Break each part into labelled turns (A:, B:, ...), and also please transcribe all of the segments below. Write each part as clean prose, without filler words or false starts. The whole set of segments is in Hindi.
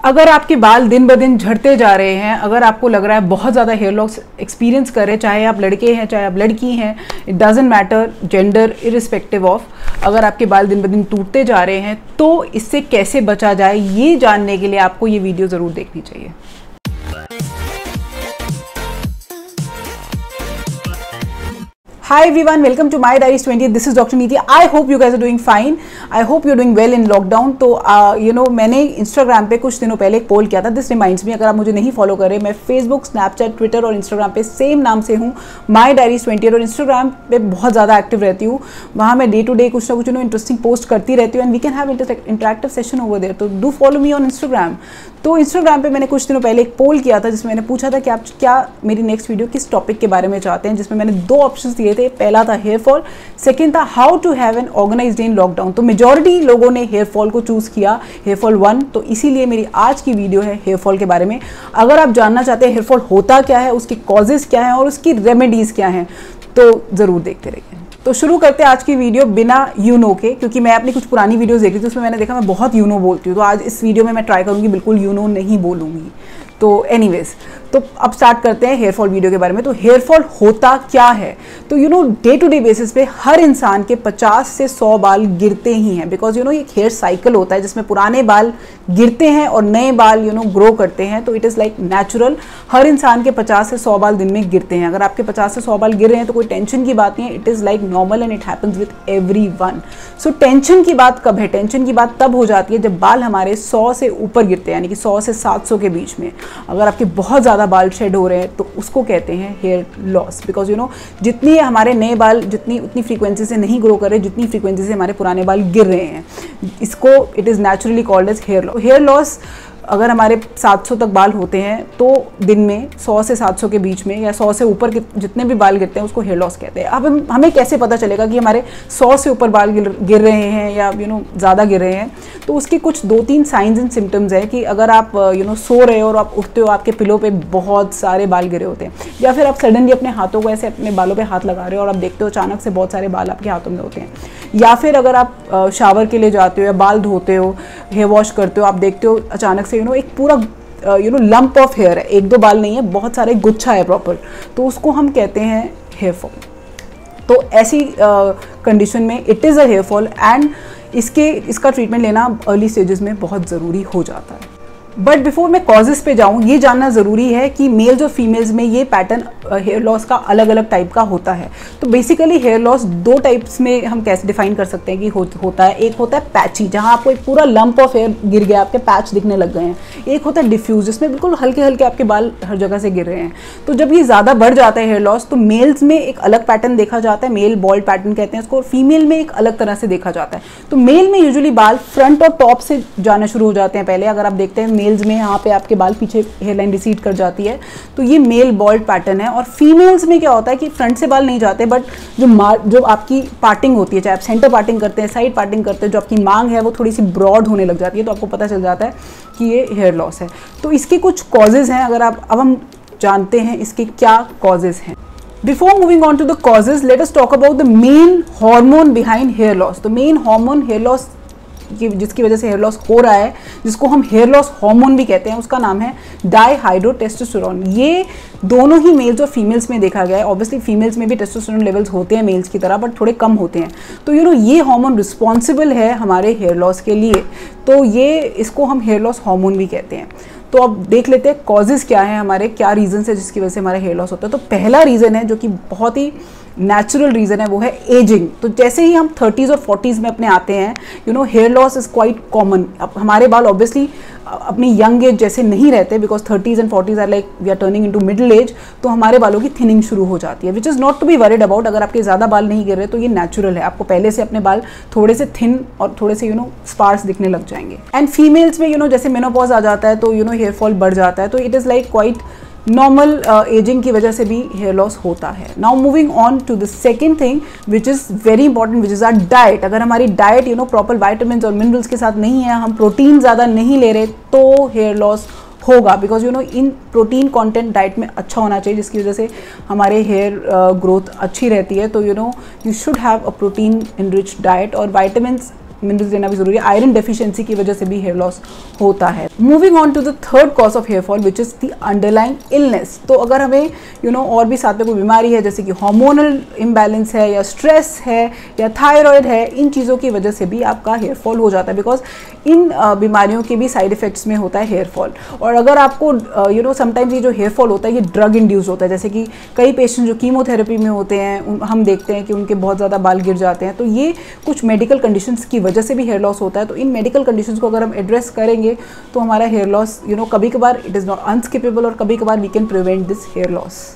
A: अगर आपके बाल दिन ब दिन झड़ते जा रहे हैं, अगर आपको लग रहा है बहुत ज़्यादा हेयर लॉस एक्सपीरियंस कर रहे हैं, चाहे आप लड़के हैं चाहे आप लड़की हैं, it doesn't matter, gender irrespective of, अगर आपके बाल दिन ब दिन टूटते जा रहे हैं तो इससे कैसे बचा जाए, ये जानने के लिए आपको ये वीडियो ज़रूर देखनी चाहिए। Hi everyone, welcome to My Diaries 20. This is Dr. Neeti. I hope you guys are doing fine. I hope you're doing well in lockdown. तो मैंने Instagram पे कुछ दिनों पहले एक पोल किया था. This reminds me, अगर आप मुझे नहीं फॉलो करें, मैं Facebook, Snapchat, Twitter और Instagram पे सेम नाम से हूँ, My Diaries 20, और Instagram पे बहुत ज़्यादा एक्टिव रहती हूँ. वहाँ मैं डे टू डे कुछ ना कुछ इंटरेस्टिंग पोस्ट करती रहती हूँ, and we can have interactive session over there. तो do follow me on Instagram. तो Instagram पे मैंने कुछ दिनों पहले एक पोल किया था जिसमें मैंने पूछा था कि आप क्या मेरी नेक्स्ट वीडियो किस टॉपिक के बारे में चाहते हैं, जिसमें मैंने दो ऑप्शंस दिए थे. पहला था हेयर फॉल, सेकेंड था how to have an organised day in lockdown. तो मेजॉरिटी लोगों ने हेयर फॉल को चूज किया, हेयर फॉल 1. तो इसीलिए मेरी आज की वीडियो है हेयर फॉल के बारे में. अगर आप जानना चाहते हैं हेयर फॉल होता क्या है, उसके कॉजेज क्या हैं और उसकी रेमेडीज क्या हैं, तो ज़रूर देखते रहिए. तो शुरू करते हैं आज की वीडियो बिना यू नो के, क्योंकि मैं अपनी कुछ पुरानी वीडियोस देख रही थी, उसमें मैंने देखा मैं बहुत यू नो बोलती हूँ. तो आज इस वीडियो में मैं ट्राई करूँगी बिल्कुल यू नो नहीं बोलूँगी. तो एनीवेज, तो अब स्टार्ट करते हैं हेयर फॉल वीडियो के बारे में. तो हेयर फॉल होता क्या है? तो डे टू डे बेसिस पे हर इंसान के 50 से 100 बाल गिरते ही हैं, बिकॉज एक हेयर साइकिल होता है जिसमें पुराने बाल गिरते हैं और नए बाल ग्रो करते हैं. तो इट इज़ लाइक नेचुरल, हर इंसान के 50 से 100 बाल दिन में गिरते हैं. अगर आपके 50 से 100 बाल गिर रहे हैं तो कोई टेंशन की बात नहीं है. It is like normal and it happens with everyone. So tension की बात कब है? टेंशन की बात तब हो जाती है जब बाल हमारे 100 से ऊपर गिरते हैं, यानी कि 100 से 700 के बीच में. अगर आपके बहुत ज़्यादा बाल शेड हो रहे हैं तो उसको कहते हैं हेयर लॉस. बिकॉज जितनी हमारे नए बाल उतनी फ्रीक्वेंसी से नहीं ग्रो कर रहे जितनी फ्रीक्वेंसी से हमारे पुराने बाल गिर रहे हैं, इसको it is naturally called as hair loss. Hair loss अगर हमारे 700 तक बाल होते हैं तो दिन में 100 से 700 के बीच में या 100 से ऊपर के जितने भी बाल गिरते हैं उसको हेयर लॉस कहते हैं. अब हमें कैसे पता चलेगा कि हमारे 100 से ऊपर बाल गिर रहे हैं या ज़्यादा गिर रहे हैं? तो उसके कुछ 2-3 साइंस एंड सिम्टम्स हैं कि अगर आप सो रहे हो और आप उठते हो, आपके पिलो पे बहुत सारे बाल गिरे होते हैं, या फिर आप सडनली अपने हाथों को ऐसे अपने बालों पे हाथ लगा रहे हो और आप देखते हो अचानक से बहुत सारे बाल आपके हाथों में होते हैं, या फिर अगर आप शावर के लिए जाते हो या बाल धोते हो, हेयर वॉश करते हो, आप देखते हो अचानक से एक पूरा लंप ऑफ हेयर है, 1-2 बाल नहीं है, बहुत सारे गुच्छा है प्रॉपर, तो उसको हम कहते हैं हेयर फॉल. तो ऐसी कंडीशन में it is a hair fall, and इसका ट्रीटमेंट लेना अर्ली स्टेजेस में बहुत ज़रूरी हो जाता है. बट बिफोर मैं कॉजेज़ पे जाऊँ, ये जानना ज़रूरी है कि मेल्स और फीमेल्स में ये पैटर्न हेयर लॉस का अलग अलग टाइप का होता है. तो बेसिकली हेयर लॉस 2 टाइप्स में हम कैसे डिफाइन कर सकते हैं कि होता है. एक होता है पैची, जहाँ आपको एक पूरा लंप ऑफ हेयर गिर गया, आपके पैच दिखने लग गए हैं. एक होता है डिफ्यूज, जिसमें बिल्कुल हल्के हल्के आपके बाल हर जगह से गिर रहे हैं. तो जब ये ज़्यादा बढ़ जाता है हेयर लॉस, तो मेल्स में एक अलग पैटर्न देखा जाता है, मेल बॉल्ड पैटर्न कहते हैं इसको, और फीमेल में एक अलग तरह से देखा जाता है. तो मेल में यूजुअली बाल फ्रंट और टॉप से जाना शुरू हो जाते हैं. पहले अगर आप देखते हैं मेल्स में यहाँ पे आपके बाल पीछे हेयरलाइन रिसीड कर जाती है, तो ये मेल बॉल्ड पैटर्न है. और फीमेल्स में क्या होता है कि फ्रंट से बाल नहीं जाते, बट जो आपकी पार्टिंग होती है, चाहे आप सेंटर पार्टिंग करते हैं, साइड पार्टिंग करते हैं, जो आपकी मांग है वो थोड़ी सी ब्रॉड होने लग जाती है, तो आपको पता चल जाता है कि ये हेयर लॉस है. तो इसके कुछ कॉजेज़ हैं. अगर अब हम जानते हैं इसके क्या कॉजेज़ हैं. Before moving on to the causes, let us talk about the main hormone behind hair loss. तो मेन हार्मोन हेयर लॉस जिसकी वजह से हेयर लॉस हो रहा है, जिसको हम हेयर लॉस हार्मोन भी कहते हैं, उसका नाम है डाइहाइड्रोटेस्टोस्टेरोन. ये दोनों ही मेल्स और फीमेल्स में देखा गया है. ऑब्वियसली फीमेल्स में भी टेस्टोस्टेरोन लेवल्स होते हैं मेल्स की तरह, बट थोड़े कम होते हैं. तो ये हार्मोन रिस्पॉन्सिबल है हमारे हेयर लॉस के लिए. तो इसको हम हेयर लॉस हार्मोन भी कहते हैं. तो अब देख लेते हैं कॉजेज़ क्या हैं हमारे, क्या रीज़न है जिसकी वजह से हमारा हेयर लॉस होता है. तो पहला रीज़न है जो कि बहुत ही नेचुरल रीज़न है, वो है एजिंग. तो जैसे ही हम 30s और 40s में अपने आते हैं, hair loss is quite common. अब हमारे बाल ऑब्वियसली अपनी यंग एज जैसे नहीं रहते, because 30s and 40s are like we are turning into middle age. तो हमारे बालों की थिनिंग शुरू हो जाती है, which is not to be worried about. अगर आपके ज़्यादा बाल नहीं गिर रहे तो ये नेचुरल है. आपको पहले से अपने बाल थोड़े से थिन और थोड़े से स्पार्स दिखने लग जाएंगे. एंड फीमेल्स में जैसे मेनोपॉज आ जाता है तो हेयर फॉल बढ़ जाता है. तो it is like quite normal ageing की वजह से भी हेयर लॉस होता है. Now moving on to the second thing which is very important, which is our diet. अगर हमारी डाइट प्रॉपर वाइटामिन और मिनरल्स के साथ नहीं है, हम प्रोटीन ज़्यादा नहीं ले रहे, तो हेयर लॉस होगा. Because in protein content diet में अच्छा होना चाहिए, जिसकी वजह से हमारे हेयर ग्रोथ अच्छी रहती है. तो you should have a protein enriched diet. और वाइटामिन मिनरल्स लेना भी जरूरी है। आयरन डेफिशिएंसी की वजह से भी हेयर लॉस होता है। Moving on to the third cause of hair fall which is the underlying illness. तो अगर हमें और भी साथ में कोई बीमारी है जैसे कि हार्मोनल इम्बैलेंस है या स्ट्रेस है या थायराइड है, इन चीज़ों की वजह से भी आपका हेयर फॉल हो जाता है, बिकॉज इन बीमारियों के भी साइड इफेक्ट्स में होता है हेयर फॉल। और अगर आपको समटाइम्स ये जो हेयर फॉल होता है ये ड्रग इंड्यूस होता है, जैसे कि कई पेशेंट जो कीमोथेरेपी में होते हैं हम देखते हैं कि उनके बहुत ज़्यादा बाल गिर जाते हैं, तो ये कुछ मेडिकल कंडीशंस की वजह से भी हेयर लॉस होता है। तो इन मेडिकल कंडीशंस को अगर हम एड्रेस करेंगे तो हमारा हेयर लॉस कभी कभार इट इज़ नॉट अनस्किपेबल और कभी कभार we can prevent this hair loss.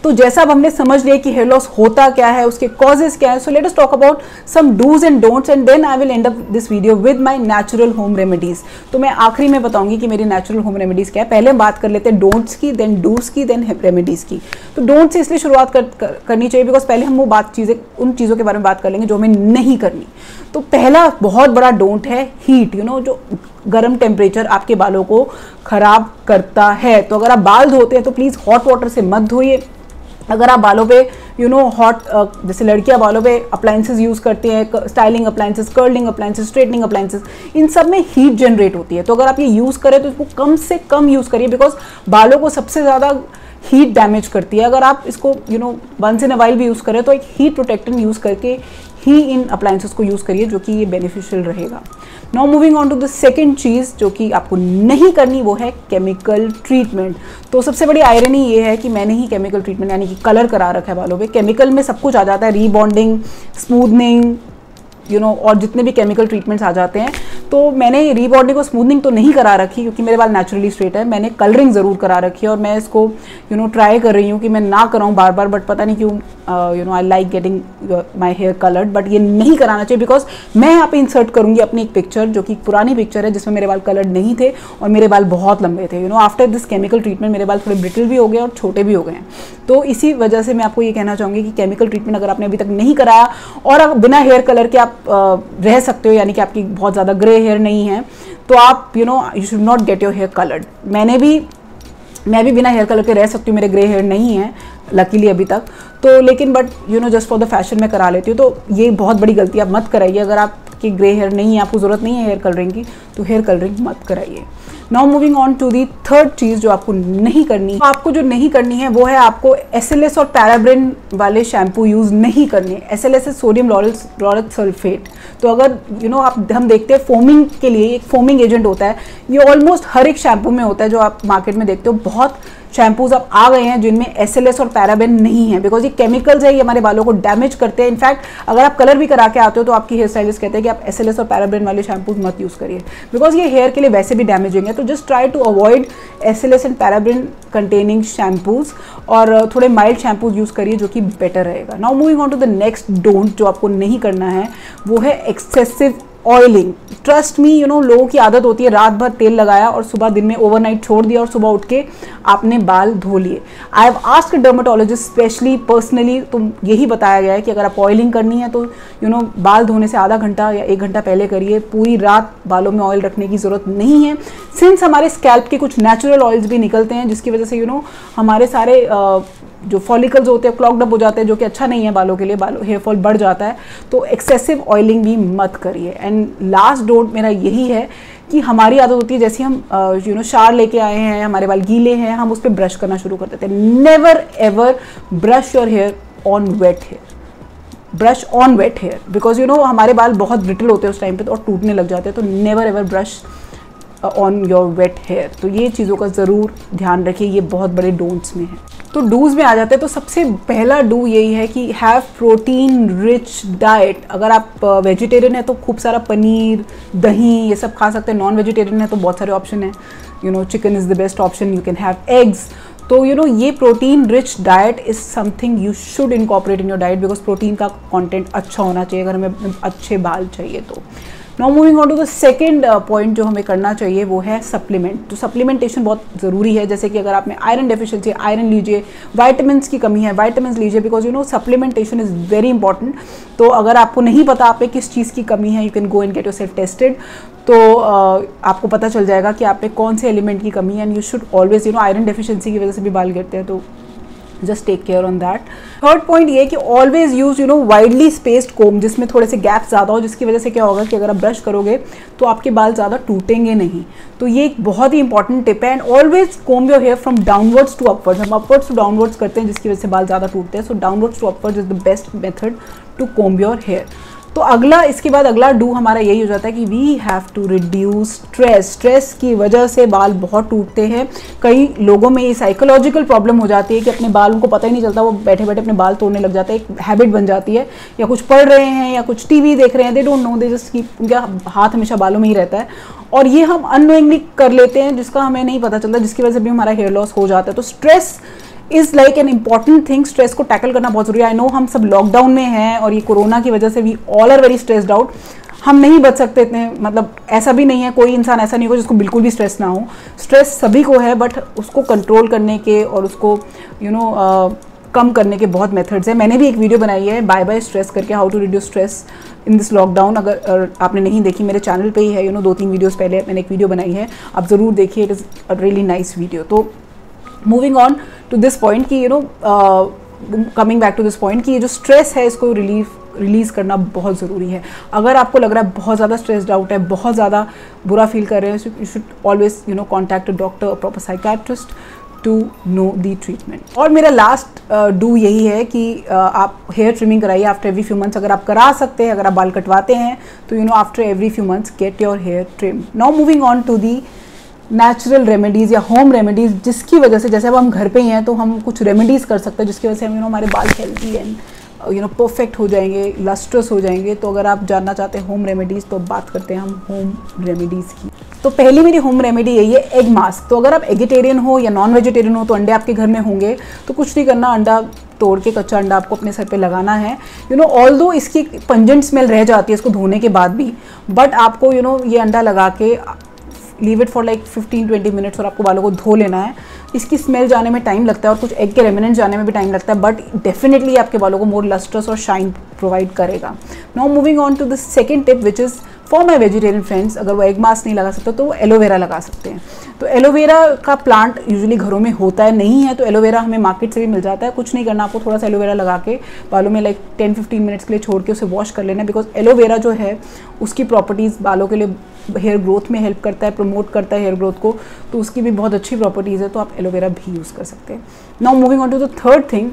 A: तो जैसा अब हमने समझ लिया कि हेयर लॉस होता क्या है, उसके कॉजेज क्या है, so let us talk about some dos and don'ts and then I will end up this video with my natural home remedies. तो मैं आखिरी में बताऊंगी कि मेरी नेचुरल होम रेमेडीज क्या है। पहले हम बात कर लेते हैं डोंट्स की, देन डूज की, देन रेमेडीज की। तो डोंट से इसलिए शुरुआत करनी चाहिए बिकॉज पहले हम वो उन चीज़ों के बारे में बात कर लेंगे जो हमें नहीं करनी। तो पहला बहुत बड़ा डोंट है हीट। जो गर्म टेम्परेचर आपके बालों को खराब करता है। तो अगर आप बाल धोते हैं तो प्लीज़ हॉट वाटर से मत धोइए। अगर आप बालों पे हॉट जैसे लड़कियां बालों पे अप्लायंसेस यूज़ करती हैं, styling appliances, curling appliances, straightening appliances, इन सब में हीट जनरेट होती है। तो अगर आप ये यूज़ करें तो इसको कम से कम यूज़ करिए बिकॉज बालों को सबसे ज़्यादा हीट डैमेज करती है। अगर आप इसको वंस इन अ वाइल भी यूज़ करें तो एक हीट प्रोटेक्टेंट यूज़ करके ही इन अप्लायंसेस को यूज़ करिए, जो कि ये बेनिफिशियल रहेगा। Now moving on to the second चीज़ जो कि आपको नहीं करनी, वो है केमिकल ट्रीटमेंट। तो सबसे बड़ी आयरनी ये है कि मैंने ही केमिकल ट्रीटमेंट यानी कि कलर करा रखा है बालों पे। केमिकल में सब कुछ आ जाता है, रीबॉन्डिंग, स्मूथनिंग, और जितने भी केमिकल ट्रीटमेंट्स आ जाते हैं। तो मैंने रीबॉन्डिंग और स्मूथनिंग तो नहीं करा रखी क्योंकि मेरे बाल नेचुरली स्ट्रेट है। मैंने कलरिंग ज़रूर करा रखी है और मैं इसको ट्राई कर रही हूँ कि मैं ना कराऊँ बार बार, बट पता नहीं क्यों I like getting my hair coloured, but ये नहीं कराना चाहिए बिकॉज मैं यहाँ पे इंसर्ट करूँगी अपनी एक पिक्चर जो कि पुरानी पिक्चर है जिसमें मेरे बाल कलर्ड नहीं थे और मेरे बाल बहुत लंबे थे। आफ्टर दिस केमिकल ट्रीटमेंट मेरे बाल थोड़े ब्रिटल भी हो गए और छोटे भी हो गए हैं। तो इसी वजह से मैं आपको ये कहना चाहूँगी कि केमिकल ट्रीटमेंट अगर आपने अभी तक नहीं कराया और अगर बिना हेयर कलर के आप रह सकते हो, यानी कि आपकी बहुत ज़्यादा ग्रे हेयर नहीं है, तो आप you should not get your hair coloured. मैं भी बिना हेयर कलर के रह सकती हूँ, मेरे ग्रे हेयर नहीं है लकीली अभी तक। तो लेकिन but just for the fashion में करा लेती हूँ। तो ये बहुत बड़ी गलती आप मत कराइए। अगर आपकी ग्रे हेयर नहीं है, आपको ज़रूरत नहीं है हेयर कलरिंग की, तो हेयर कलरिंग मत कराइए। Now moving on to the third चीज़ जो आपको नहीं करनी। आपको जो नहीं करनी है वो है आपको SLS और पैराबेन वाले शैम्पू यूज़ नहीं करने। SLS है सोडियम लॉरेट सल्फेट। तो अगर हम देखते हैं फोमिंग के लिए एक फोमिंग एजेंट होता है, ये ऑलमोस्ट हर एक शैम्पू में होता है जो आप मार्केट में देखते हो। बहुत शैम्पूज अब आ गए हैं जिनमें SLS और पैराबेन नहीं है बिकॉज ये केमिकल्स है, ये हमारे बालों को डैमेज करते हैं। इनफैक्ट अगर आप कलर भी करा के आते हो तो आपकी हेयर स्टाइलिस्ट कहते हैं कि आप SLS और पैराबेन वाले शैम्पूज मत यूज़ करिए बिकॉज ये हेयर के लिए वैसे भी डैमेजिंग है। तो just try to avoid SLS and paraben containing shampoos और थोड़े माइल्ड शैम्पूज यूज़ करिए जो कि बेटर रहेगा। Now moving on to the next don't जो आपको नहीं करना है वो है एक्सेसिव ऑयलिंग। ट्रस्ट मी लोगों की आदत होती है रात भर तेल लगाया और सुबह दिन में ओवरनाइट छोड़ दिया और सुबह उठ के आपने बाल धो लिए। I have asked dermatologist specially personally, तो यही बताया गया है कि अगर आप ऑयलिंग करनी है तो बाल धोने से आधा घंटा या 1 घंटा पहले करिए। पूरी रात बालों में ऑयल रखने की ज़रूरत नहीं है सिंस हमारे स्कैल्प के कुछ नेचुरल ऑयल्स भी निकलते हैं जिसकी वजह से हमारे सारे जो फॉलिकल्स होते हैं क्लॉग्ड अप हो जाते हैं, जो कि अच्छा नहीं है बालों के लिए, बालों हेयर फॉल बढ़ जाता है। तो एक्सेसिव ऑयलिंग भी मत करिए। एंड लास्ट डोंट मेरा यही है कि हमारी आदत होती है जैसे हम शावर लेके आए हैं, हमारे बाल गीले हैं, हम उस पर ब्रश करना शुरू कर देते हैं। Never ever brush your hair on wet hair. Brush on wet hair because हमारे बाल बहुत ब्रिटल होते हैं उस टाइम पे और टूटने लग जाते हैं। तो never ever brush on your wet hair. तो ये चीज़ों का ज़रूर ध्यान रखिए, ये बहुत बड़े डोंट्स में है। तो डूज में आ जाते हैं। तो सबसे पहला डू यही है कि हैव प्रोटीन रिच डाइट। अगर आप वेजिटेरियन है तो खूब सारा पनीर, दही ये सब खा सकते हैं। नॉन वेजिटेरियन है तो बहुत सारे ऑप्शन है। Chicken is the best option, you can have eggs. तो ये protein rich diet is something you should incorporate in your diet because protein का कंटेंट अच्छा होना चाहिए अगर हमें अच्छे बाल चाहिए तो। Now moving on to the second point जो हमें करना चाहिए वो है सप्लीमेंट। तो सप्लीमेंटेशन बहुत ज़रूरी है। जैसे कि अगर आप में आयरन डेफिशिएंसी, आयरन लीजिए, वाइटामिन्स की कमी है, वाइटामिन्स लीजिए because supplementation is very important. तो अगर आपको नहीं पता आप में किस चीज़ की कमी है, you can go and get your self tested. तो आपको पता चल जाएगा कि आप में कौन से एलिमेंट की कमी है। And you should always iron deficiency की वजह से भी बाल गिरते हैं तो just take care on that. Third point ये कि always use widely spaced comb, जिसमें थोड़े से गैप ज़्यादा हो, जिसकी वजह से क्या होगा कि अगर आप ब्रश करोगे तो आपके बाल ज़्यादा टूटेंगे नहीं। तो ये एक बहुत ही इंपॉर्टेंट टिप है। And always comb your hair from downwards to upwards. हम अपवर्ड्स टू डाउनवर्ड्स करते हैं जिसकी वजह से बाल ज़्यादा टूटते हैं। So downwards to upwards is the best method to comb your hair. तो अगला, इसके बाद अगला डू हमारा यही हो जाता है कि we have to reduce stress. Stress की वजह से बाल बहुत टूटते हैं। कई लोगों में ये साइकोलॉजिकल प्रॉब्लम हो जाती है कि अपने बाल, उनको पता ही नहीं चलता, वो बैठे बैठे अपने बाल तोड़ने लग जाते हैं, एक हैबिट बन जाती है। या कुछ पढ़ रहे हैं या कुछ टीवी देख रहे हैं, they don't know, they just keep, उनका हाथ हमेशा बालों में ही रहता है और ये हम अननोइंगली कर लेते हैं जिसका हमें नहीं पता चलता, जिसकी वजह से भी हमारा हेयर लॉस हो जाता है। तो stress is like an important thing. Stress को टैकल करना बहुत जरूरी है। आई नो हम सब लॉकडाउन में हैं और ये कोरोना की वजह से we all are very stressed out. हम नहीं बच सकते इतने, मतलब ऐसा भी नहीं है, कोई इंसान ऐसा नहीं हो जिसको बिल्कुल भी स्ट्रेस ना हो। स्ट्रेस सभी को है, बट उसको कंट्रोल करने के और उसको कम करने के बहुत मेथड्स हैं। मैंने भी एक वीडियो बनाई है बाय बाय स्ट्रेस करके, how to reduce stress in this lockdown. अगर आपने नहीं देखी, मेरे चैनल पे ही है, 2-3 वीडियोस पहले मैंने एक वीडियो बनाई है, आप ज़रूर देखिए, it is a really nice video. तो moving on to this point कि coming back to this point कि ये जो स्ट्रेस है इसको रिलीज़ करना बहुत ज़रूरी है। अगर आपको लग रहा है बहुत ज़्यादा स्ट्रेस्ड आउट है, बहुत ज़्यादा बुरा फील कर रहे हैं, you should always contact a doctor, a proper psychiatrist to know the treatment. और मेरा लास्ट डू यही है कि आप हेयर ट्रिमिंग कराइए आफ्टर एवरी फ्यू मंथ्स। अगर आप करा सकते हैं, अगर आप बाल कटवाते हैं तो after every few months get your hair trim. Now moving on to the natural remedies या होम रेमेडीज़, जिसकी वजह से, जैसे अब हम घर पे ही हैं तो हम कुछ रेमेडीज़ कर सकते हैं जिसकी वजह से हम हमारे बाल हेल्दी एंड परफेक्ट हो जाएंगे, लस्ट्रस हो जाएंगे। तो अगर आप जानना चाहते हैं होम रेमेडीज़ तो बात करते हैं हम होम रेमेडीज़ की। तो पहली मेरी होम रेमेडी यही है, एग मास्क। तो अगर आप एगिटेरियन हो या नॉन वेजिटेरियन हो तो अंडे आपके घर में होंगे तो कुछ नहीं करना, अंडा तोड़ के, कच्चा अंडा आपको अपने सर पे लगाना है। ऑल्दो इसकी पंजेंट स्मेल रह जाती है इसको धोने के बाद भी, बट आपको ये अंडा लगा के leave it for like 15-20 minutes और आपको बालों को धो लेना है। इसकी स्मेल जाने में टाइम लगता है और कुछ एग के रेमिनेंट्स जाने में भी टाइम लगता है, बट डेफिनेटली आपके बालों को मोर लस्ट्रस और शाइन प्रोवाइड करेगा। Now moving on to the second tip which is for my vegetarian friends. अगर वो एग मास्क नहीं लगा सकते तो वो एलोवेरा लगा सकते हैं। तो एलोवेरा का प्लांट यूजुअली घरों में होता है, नहीं है तो एलोवेरा हमें मार्केट से भी मिल जाता है। कुछ नहीं करना, आपको थोड़ा सा एलोवेरा लगा के बालों में लाइक 10-15 मिनट्स के लिए छोड़ के उसे वॉश कर लेना, बिकॉज एलोवेरा जो है उसकी प्रॉपर्टीज़ बालों के लिए हेयर ग्रोथ में हेल्प करता है, प्रमोट करता है हेयर ग्रोथ को, तो उसकी भी बहुत अच्छी प्रॉपर्टीज़ है, तो आप एलोवेरा भी यूज़ कर सकते हैं। Now moving on to the third thing,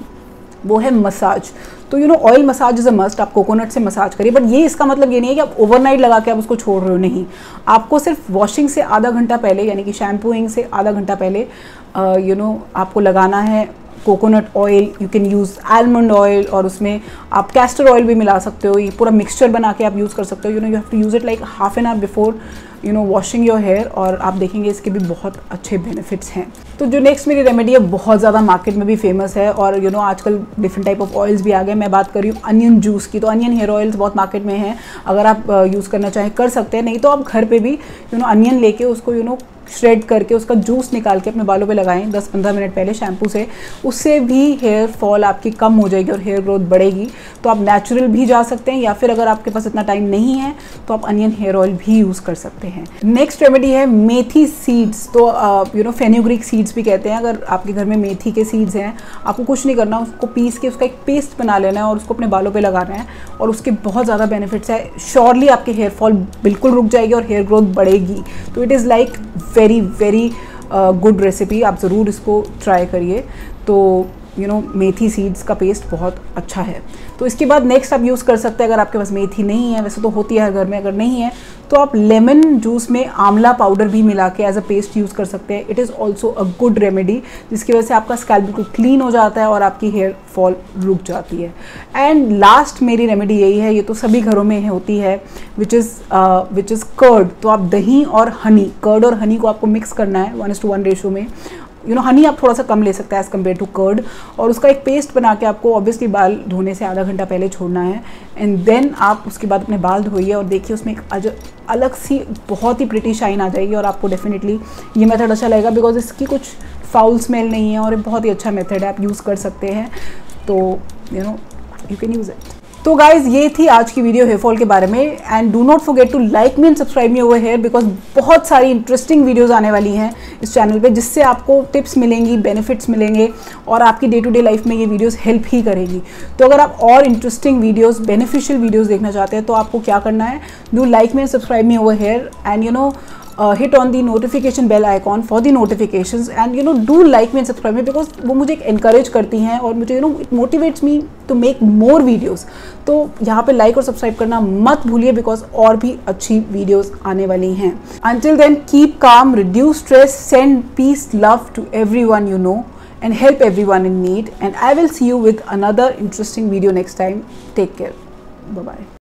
A: वो है मसाज। तो oil massage is a must. आप कोकोनट से मसाज करिए, बट ये इसका मतलब ये नहीं है कि आप ओवरनाइट लगा के आप उसको छोड़ रहे हो, नहीं। आपको सिर्फ वॉशिंग से आधा घंटा पहले, यानी कि शैम्पूइंग से आधा घंटा पहले आपको लगाना है coconut oil. You can use almond oil और उसमें आप कैस्टर ऑयल भी मिला सकते हो। ये पूरा मिक्सचर बना के आप यूज़ कर सकते हो। You have to use it like half an hour before washing your hair, और आप देखेंगे इसके भी बहुत अच्छे बेनिफिट्स हैं। तो जो नेक्स्ट मेरी रेमेडी है बहुत ज़्यादा मार्केट में भी फेमस है, और आजकल डिफरेंट टाइप ऑफ ऑयल्स भी आ गए। मैं बात कर रही हूँ अनियन जूस की। तो अनियन हेयर ऑयल्स बहुत मार्केट में हैं, अगर आप यूज़ करना चाहें कर सकते हैं, नहीं तो आप घर पे भी अनियन लेके उसको श्रेड करके उसका जूस निकाल के अपने बालों पे लगाएं 10-15 मिनट पहले शैम्पू से। उससे भी हेयर फॉल आपकी कम हो जाएगी और हेयर ग्रोथ बढ़ेगी। तो आप नेचुरल भी जा सकते हैं, या फिर अगर आपके पास इतना टाइम नहीं है तो आप अनियन हेयर ऑयल भी यूज़ कर सकते हैं। नेक्स्ट रेमेडी है मेथी सीड्स। तो फेन्यूग्रीक सीड्स भी कहते हैं। अगर आपके घर में मेथी के सीड्स हैं, आपको कुछ नहीं करना, उसको पीस के उसका एक पेस्ट बना लेना है और उसको अपने बालों पे लगाना है, और उसके बहुत ज़्यादा बेनिफिट्स है। श्योरली आपके हेयर फॉल बिल्कुल रुक जाएगी और हेयर ग्रोथ बढ़ेगी। तो it is like very very good recipe, आप ज़रूर इसको ट्राई करिए। तो मेथी सीड्स का पेस्ट बहुत अच्छा है। तो इसके बाद नेक्स्ट आप यूज़ कर सकते हैं, अगर आपके पास मेथी नहीं है, वैसे तो होती है हर घर में, अगर नहीं है तो आप लेमन जूस में आंवला पाउडर भी मिला के एज अ पेस्ट यूज़ कर सकते हैं। It is also a good remedy, जिसकी वजह से आपका स्कैल्प बिल्कुल क्लीन हो जाता है और आपकी हेयर फॉल रुक जाती है। एंड लास्ट मेरी रेमेडी यही है, ये तो सभी घरों में होती है, विच इज़ कर्ड। तो आप दही और हनी, कर्ड और हनी को आपको मिक्स करना है 1:1 रेशो में। हनी आप थोड़ा सा कम ले सकते हैं एज़ कम्पेयर टू कर्ड, और उसका एक पेस्ट बना के आपको ऑब्वियसली बाल धोने से आधा घंटा पहले छोड़ना है। एंड देन आप उसके बाद अपने बाल धोइए और देखिए उसमें एक अलग सी बहुत ही प्रिटी शाइन आ जाएगी, और आपको डेफिनेटली ये मेथड अच्छा लगेगा, बिकॉज इसकी कुछ फाउल स्मेल नहीं है और बहुत ही अच्छा मेथड है, आप यूज़ कर सकते हैं। तो यू कैन यूज़ इट। तो गाइज ये थी आज की वीडियो हेयर फॉल के बारे में, and do not forget to like me and subscribe me over here, because बहुत सारी इंटरेस्टिंग वीडियोस आने वाली हैं इस चैनल पे, जिससे आपको टिप्स मिलेंगी, बेनिफिट्स मिलेंगे, और आपकी डे टू डे लाइफ में ये वीडियोस हेल्प ही करेगी। तो अगर आप और इंटरेस्टिंग वीडियोस, बेनिफिशियल वीडियोस देखना चाहते हैं तो आपको क्या करना है, do like me and subscribe me over hair, and hit on the notification bell icon for the notifications, and do like me and subscribe me, because वो मुझे encourage करती हैं और मुझे it motivates me to make more videos। तो यहाँ पे like और सब्सक्राइब करना मत भूलिए, बिकॉज और भी अच्छी वीडियोस आने वाली हैं। Until then, keep calm, reduce stress, send peace, love to everyone you know, and help everyone in need, and I will see you with another interesting video next time. Take care. Bye bye.